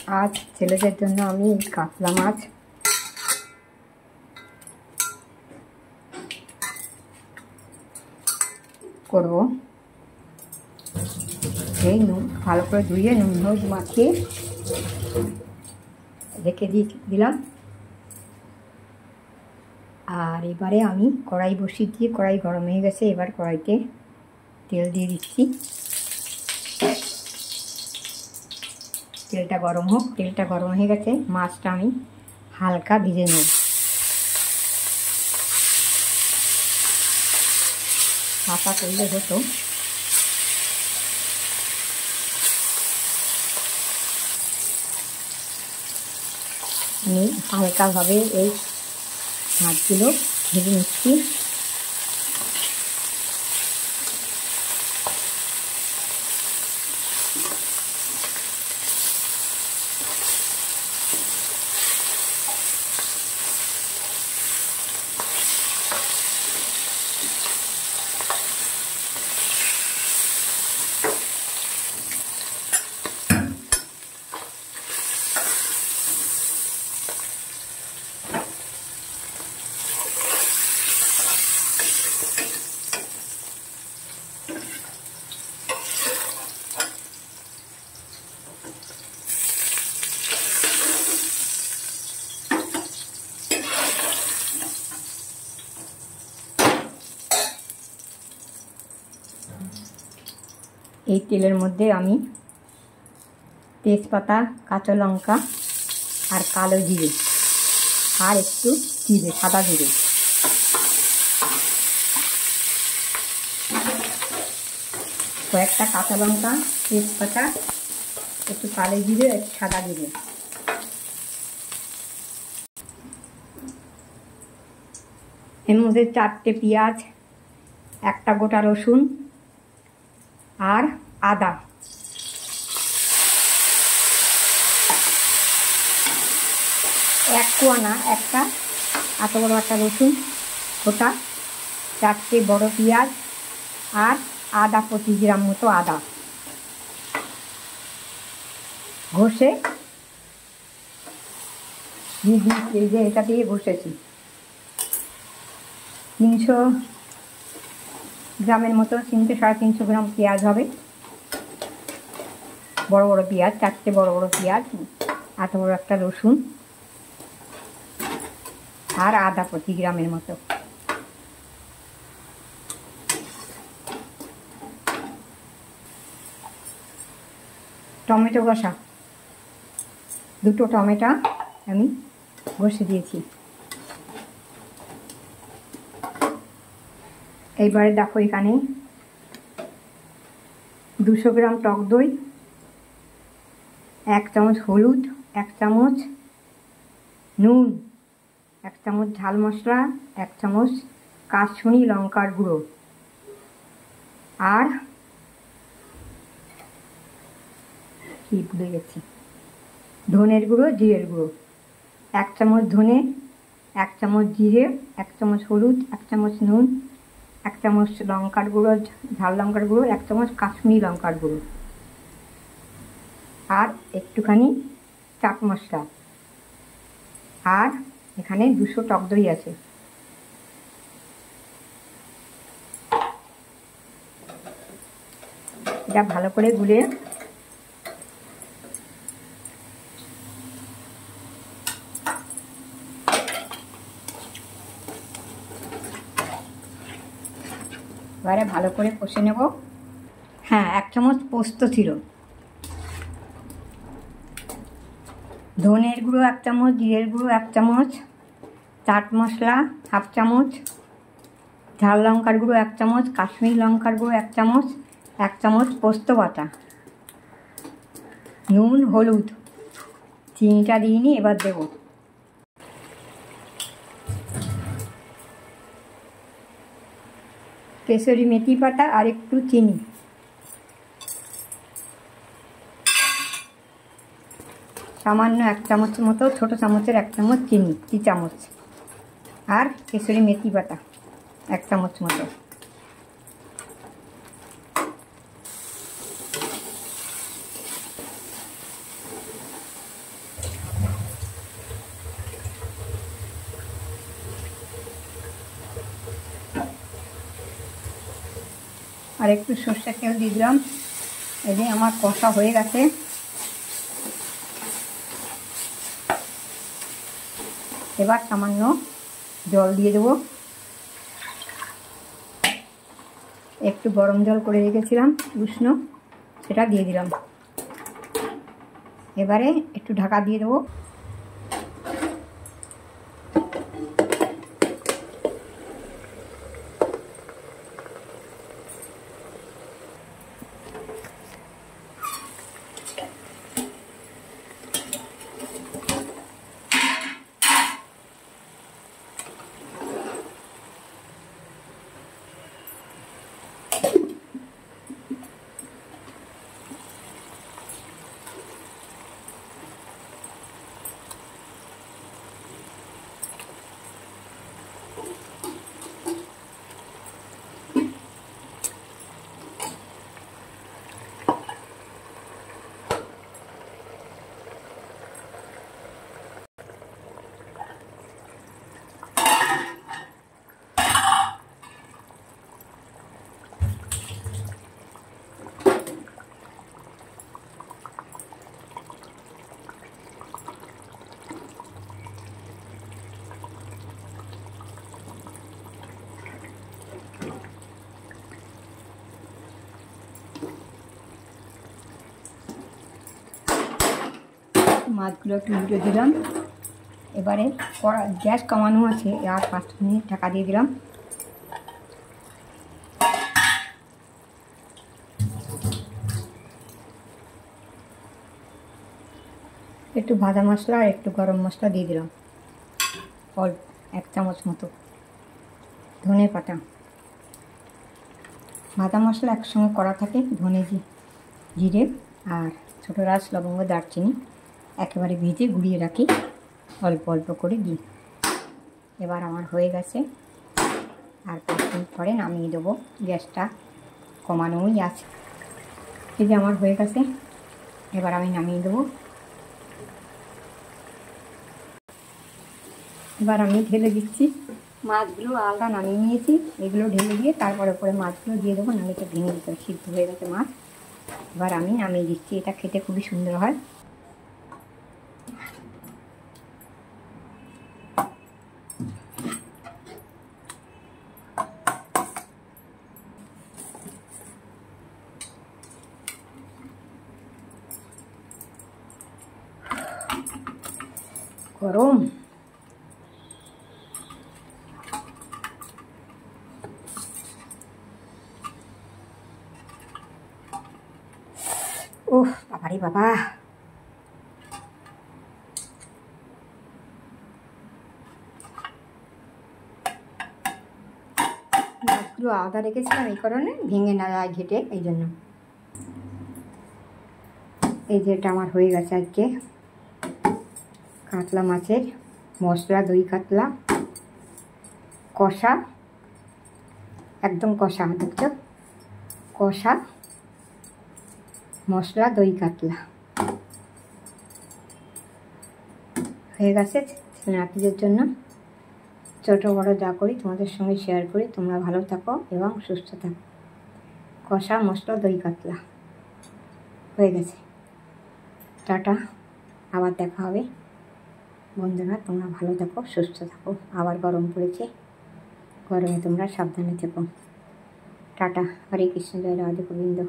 আজ ছেলেদের জন্য আমি কাতলা মাছ করব। এই নুন ভালো করে ধুয়ে নুন হলুদ মাখিয়ে রেখে দিলাম। আর এবারে আমি কড়াই বসিয়ে দিয়ে, কড়াই গরম হয়ে গেছে, এবার কড়াইতে তেল দিয়ে দিচ্ছি। তেলটা গরম হোক। তেলটা গরম হয়ে গেছে, মাছটা আমি হালকা ভেজে নেব। ভাপা করলে হতো। আমি হালকাভাবে এই মাছগুলো ভেজে নিচ্ছি। এই তেলের মধ্যে আমি তেজপাতা, কাঁচা লঙ্কা আর কালো জিরে আর একটু জিরে, সাদা জিরে, কয়েকটা কাঁচা লঙ্কা, তেজপাতা, একটু কালো জিরে, একটু সাদা জিরে, এর মধ্যে 4টে পেঁয়াজ, একটা গোটা রসুন আর আদা, এক কোয়া না, একটা এত বড় একটা রসুন গোটা, 4টে বড় পেঁয়াজ আর আদা 25 গ্রাম মতো আদা ঘষে এই যে এটা দিয়ে ঘষেছি। 300 গ্রামের মতো, 300-350 গ্রাম পেঁয়াজ হবে। বড় বড় পেঁয়াজ, 4টে বড় বড় পেঁয়াজ, এত বড় একটা রসুন আর আদা 25 গ্রামের মতো। টমেটো কষা, 2টো টমেটো আমি ঘষে দিয়েছি। এইবারে দেখো এখানে 200 গ্রাম টক দই, 1 চামচ হলুদ, 1 চামচ নুন, 1 চামচ ঝাল মশলা, 1 চামচ কাশ্মীরি লঙ্কার গুঁড়ো আর কি ভুলে গেছি, ধনের গুঁড়ো, জিরের গুঁড়ো। 1 চামচ ধনে, 1 চামচ জিরে, 1 চামচ হলুদ, 1 চামচ নুন, 1 চামচ লঙ্কার গুঁড়ো, ঝাল লঙ্কার গুঁড়ো, 1 চামচ কাশ্মীরি লঙ্কার গুঁড়ো আর একটুখানি চাট মশলা। আর এখানে 200 টক দই আছে। এটা ভালো করে গুলে এবারে ভালো করে কষে নেব। হ্যাঁ, 1 চামচ পোস্ত ছিল, ধনের গুঁড়ো 1 চামচ, জিরের গুঁড়ো 1 চামচ, চাট মশলা 1/2 চামচ, ঝাল লঙ্কার গুঁড়ো 1 চামচ, কাশ্মীরি লঙ্কার গুঁড়ো 1 চামচ, 1 চামচ পোস্ত বাটা, নুন, হলুদ, চিনিটা দিইনি, এবার দেব। কেশরি মেথি পাতা আর একটু চিনি, সামান্য 1 চামচ মতো, ছোট চামচের 1 চামচ চিনি, 2 চামচ, আর কেশরি মেথি পাতা 1 চামচ মতো। আর একটু সর্ষের তেল দিয়ে দিলাম। এই যে আমার কষা হয়ে গেছে। এবার সামান্য জল দিয়ে দেবো। একটু গরম জল করে রেখেছিলাম উষ্ণ, সেটা দিয়ে দিলাম। এবারে একটু ঢাকা দিয়ে দেবো। মাছগুলো একটু উল্টে দিলাম। এবারে গ্যাস কমানো আছে, আর 5 মিনিট ঢাকা দিয়ে দিলাম। একটু ভাজা মশলা আর একটু গরম মশলা দিয়ে দিলাম, অল্প 1 চামচ মতো। ধনে পাতা, ভাজা মশলা একসঙ্গে করা থাকে, ধনে জিরে আর ছোটো এলাচ, লবঙ্গ, দারচিনি একেবারে ভেজে গুঁড়িয়ে রাখি, অল্প অল্প করে দিই। এবার আমার হয়ে গেছে, আর 5 মিনিট পরে নামিয়ে দেবো। গ্যাসটা কমানোই আছে। এই যে আমার হয়ে গেছে, এবার আমি নামিয়ে দেবো। এবার আমি ঢেলে দিচ্ছি। মাছগুলো আলাদা নামিয়ে নিয়েছি, এগুলো ঢেলে দিয়ে তারপরে পরে মাছগুলো দিয়ে দেবো, নাহলে তো ভেঙে দিতে সিদ্ধ হয়ে গেছে মাছ। এবার আমি নামিয়ে দিচ্ছি। এটা খেতে খুবই সুন্দর হয়। গরম ওহ বাবারে বাবা, মাছগুলো আলাদা রেখেছিলাম এই কারণে ভেঙে না যায় ঘেটে, এই জন্য। এই যে এটা আমার হয়ে গেছে আজকে কাতলা মাছের মশলা দই কাতলা কষা, একদম কষা, দেখছো, কষা মশলা দই কাতলা হয়ে গেছে। নাতিদের জন্য ছোটো বড়ো যা করি তোমাদের সঙ্গে শেয়ার করি। তোমরা ভালো থাকো এবং সুস্থ থাকো। কষা মশলা দই কাতলা হয়ে গেছে। টাটা, আবার দেখা হবে। বন্ধুরা তোমরা ভালো থাকো, সুস্থ থাকো। আবার গরম পড়েছে, গরমে তোমরা সাবধানে থেকো। টাটা, হরে কৃষ্ণ, জয় রাধে গোবিন্দ।